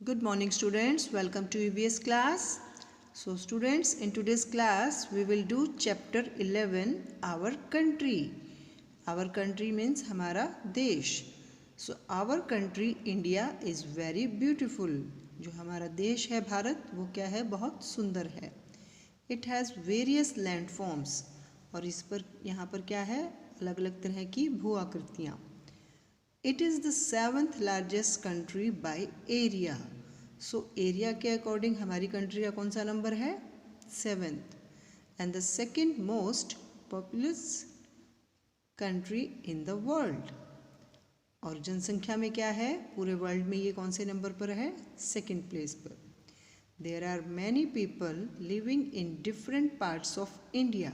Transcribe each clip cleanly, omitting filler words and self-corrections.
Good morning students, welcome to EVS class. So students, in today's class we will do chapter 11 our country. Our country means हमारा देश. So our country India is very beautiful. जो हमारा देश है भारत वो क्या है, बहुत सुंदर है. It has various landforms और इस पर यहाँ पर क्या है, अलग अलग तरह की भू आकृतियाँ. It is the 7th largest country by area. So area के अकॉर्डिंग हमारी कंट्री का कौन सा नंबर है, 7th. And the second most populous country in the world. और जनसंख्या में क्या है, पूरे वर्ल्ड में ये कौन से नंबर पर है, सेकंड प्लेस पर. There are many people living in different parts of India.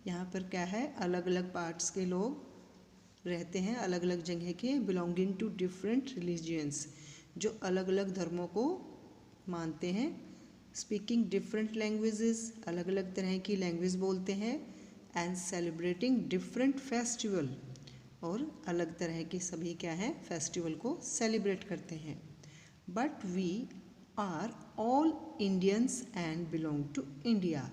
यहाँ पर क्या है, अलग अलग पार्ट्स के लोग रहते हैं, अलग अलग जगह के, बिलोंगिंग टू डिफरेंट रिलीजियंस, जो अलग अलग धर्मों को मानते हैं. स्पीकिंग डिफरेंट लैंग्वेजेस, अलग अलग तरह की लैंग्वेज बोलते हैं. एंड सेलिब्रेटिंग डिफरेंट फेस्टिवल, और अलग तरह के सभी क्या हैं, फेस्टिवल को सेलिब्रेट करते हैं. But we are all Indians and belong to India.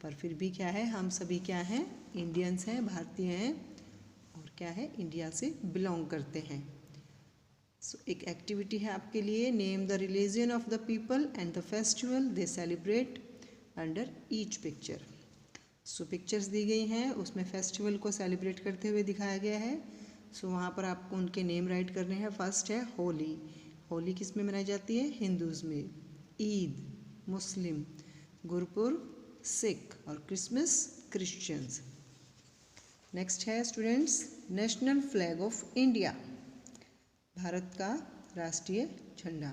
पर फिर भी क्या है, हम सभी क्या हैं, इंडियंस हैं, भारतीय हैं, और क्या है, इंडिया से बिलोंग करते हैं. सो एक एक्टिविटी है आपके लिए, name the religion of the people and the festival they celebrate under each picture. So pictures दी गई हैं, उसमें फेस्टिवल को सेलिब्रेट करते हुए दिखाया गया है. सो वहाँ पर आपको उनके नेम राइट करने हैं. फर्स्ट है होली. होली किस में मनाई जाती है, हिंदूज़ में. ईद मुस्लिम, गुरपुरब सिख, और क्रिसमस क्रिश्चियंस. नेक्स्ट है students, national flag of India, Bharat का राष्ट्रीय झंडा.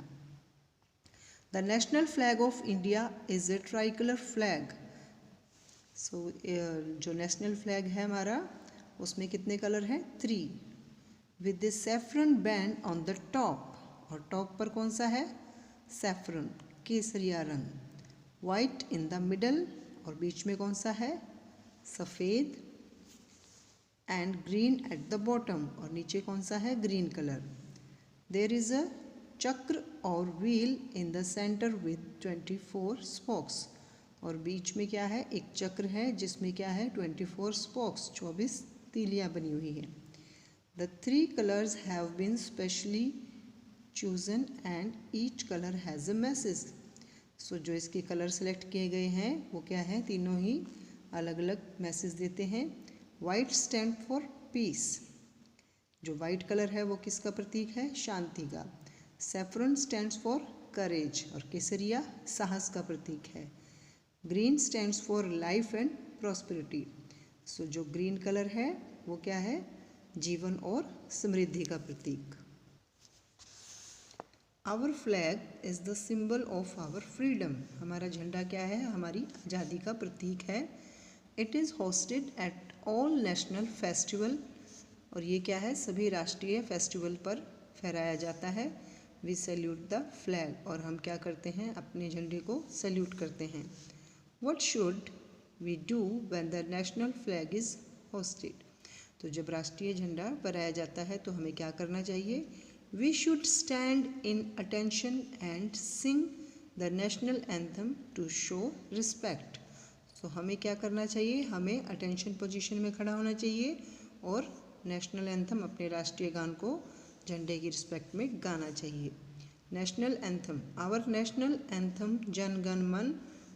The national flag of India is a tricolour flag. So जो नेशनल फ्लैग है हमारा, उसमें कितने कलर हैं, 3, with the saffron band on the top. और टॉप पर कौन सा है, सैफरन, केसरिया रंग. वाइट इन द मिडल, और बीच में कौन सा है, सफ़ेद. And green at the bottom, और नीचे कौन सा है, green colour. There is a chakra और wheel in the centre with 24 spokes. और बीच में क्या है, एक चक्र है जिसमें क्या है, 24 स्पोक्स, 24 तीलियाँ बनी हुई हैं. The 3 colours have been specially chosen and each colour has a message. So जो इसके कलर सेलेक्ट किए गए हैं वो क्या है, तीनों ही अलग अलग मैसेज देते हैं. White stand for piece. जो वाइट कलर है वो किसका प्रतीक है, शांति का. सैफरन स्टैंड्स फॉर करेज, और केसरिया साहस का प्रतीक है. Green stands for life and prosperity. So जो ग्रीन कलर है वो क्या है, जीवन और समृद्धि का प्रतीक. Our flag is the symbol of our freedom. हमारा झंडा क्या है, हमारी आज़ादी का प्रतीक है. It is hoisted at all national festival. और ये क्या है, सभी राष्ट्रीय फेस्टिवल पर फहराया जाता है. वी सैल्यूट द फ्लैग, और हम क्या करते हैं, अपने झंडे को सैल्यूट करते हैं. What should we do when the national flag is hosted. तो जब राष्ट्रीय झंडा फहराया जाता है तो हमें क्या करना चाहिए, we should stand in attention and sing the national anthem to show respect. तो हमें क्या करना चाहिए, हमें अटेंशन पोजीशन में खड़ा होना चाहिए और नेशनल एंथम, अपने राष्ट्रीय गान को झंडे की रिस्पेक्ट में गाना चाहिए. National anthem, our national anthem Jana Gana Mana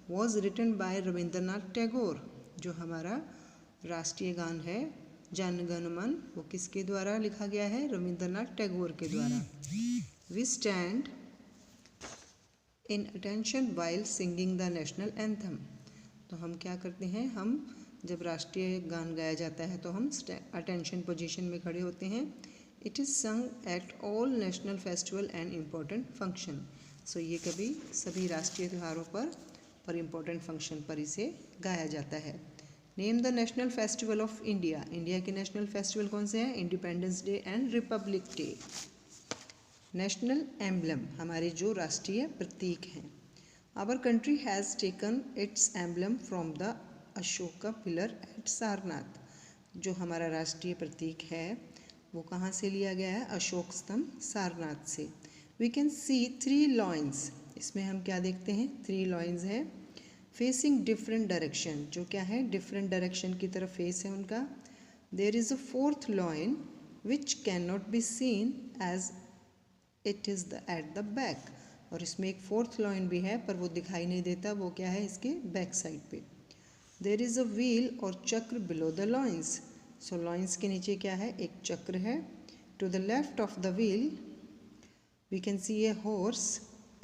was written by Rabindranath Tagore. जो हमारा राष्ट्रीय गान है जन गण मन, वो किसके द्वारा लिखा गया है, रविंद्रनाथ टैगोर के द्वारा. We stand in attention while singing the national anthem. तो हम क्या करते हैं, हम जब राष्ट्रीय गान गाया जाता है तो हम अटेंशन पोजीशन में खड़े होते हैं. It is sung at all national festival and important function. So ये कभी सभी राष्ट्रीय त्योहारों पर इम्पोर्टेंट फंक्शन पर इसे गाया जाता है. Name the national festival of India. India के नेशनल फेस्टिवल कौन से हैं, independence day and Republic day. National emblem, हमारे जो राष्ट्रीय प्रतीक हैं. Our country has taken its emblem from the Ashoka pillar at Sarnath. जो हमारा राष्ट्रीय प्रतीक है वो कहाँ से लिया गया है, अशोक स्तंभ सारनाथ से. वी कैन सी 3 लॉइन्स, इसमें हम क्या देखते हैं 3 लॉइन्स है फेसिंग डिफरेंट डायरेक्शन, जो क्या है डिफरेंट डायरेक्शन की तरफ फेस है उनका। There is a 4th lion which can not be seen as it is the at the back, और इसमें एक 4th लॉइन भी है पर वो दिखाई नहीं देता, वो क्या है इसके बैक साइड पे। देयर इज़ अ व्हील और चक्र बिलो द लॉइन्स, सो लॉइन्स के नीचे क्या है एक चक्र है। To the left of the wheel we can see a horse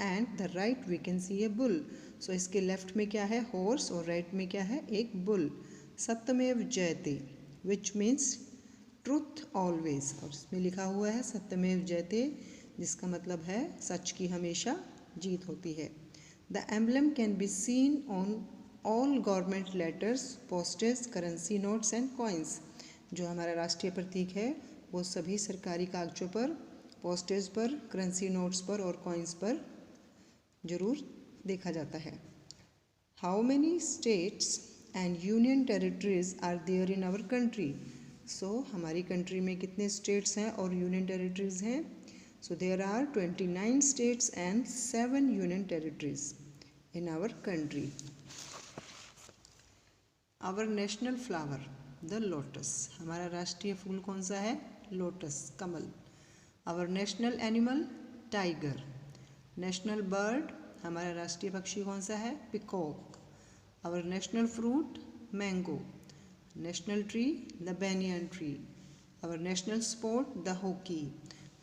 and the right we can see a bull, so इसके लेफ्ट में क्या है हॉर्स और राइट में क्या है एक बुल। सत्यमेव जयते विच मीन्स ट्रुथ ऑलवेज, और इसमें लिखा हुआ है सत्यमेव जयते, जिसका मतलब है सच की हमेशा जीत होती है। The emblem can be seen on all government letters, postage, currency notes and coins, जो हमारा राष्ट्रीय प्रतीक है वो सभी सरकारी कागजों पर, पोस्टेज पर, करेंसी नोट्स पर और कॉइन्स पर जरूर देखा जाता है। How many states and union territories are there in our country, so हमारी कंट्री में कितने स्टेट्स हैं और यूनियन टेरिटरीज हैं। So there are 29 states and 7 union territories in our country. Our national flower the lotus, हमारा राष्ट्रीय फूल कौन सा है लोटस कमल। Our national animal tiger. National bird, हमारा राष्ट्रीय पक्षी कौन सा है peacock. Our national fruit mango. National tree the banyan tree. Our national sport the hockey.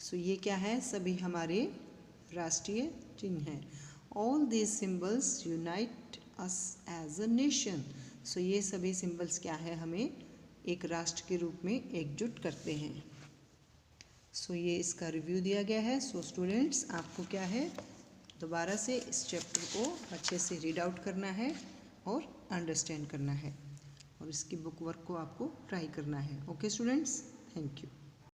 So ये क्या है सभी हमारे राष्ट्रीय चिन्ह हैं। All these symbols unite us as a nation, सो ये सभी सिंबल्स क्या है हमें एक राष्ट्र के रूप में एकजुट करते हैं। सो ये इसका रिव्यू दिया गया है। सो स्टूडेंट्स आपको क्या है दोबारा से इस चैप्टर को अच्छे से रीड आउट करना है और अंडरस्टैंड करना है, और इसकी बुक वर्क को आपको ट्राई करना है। Okay students, thank you.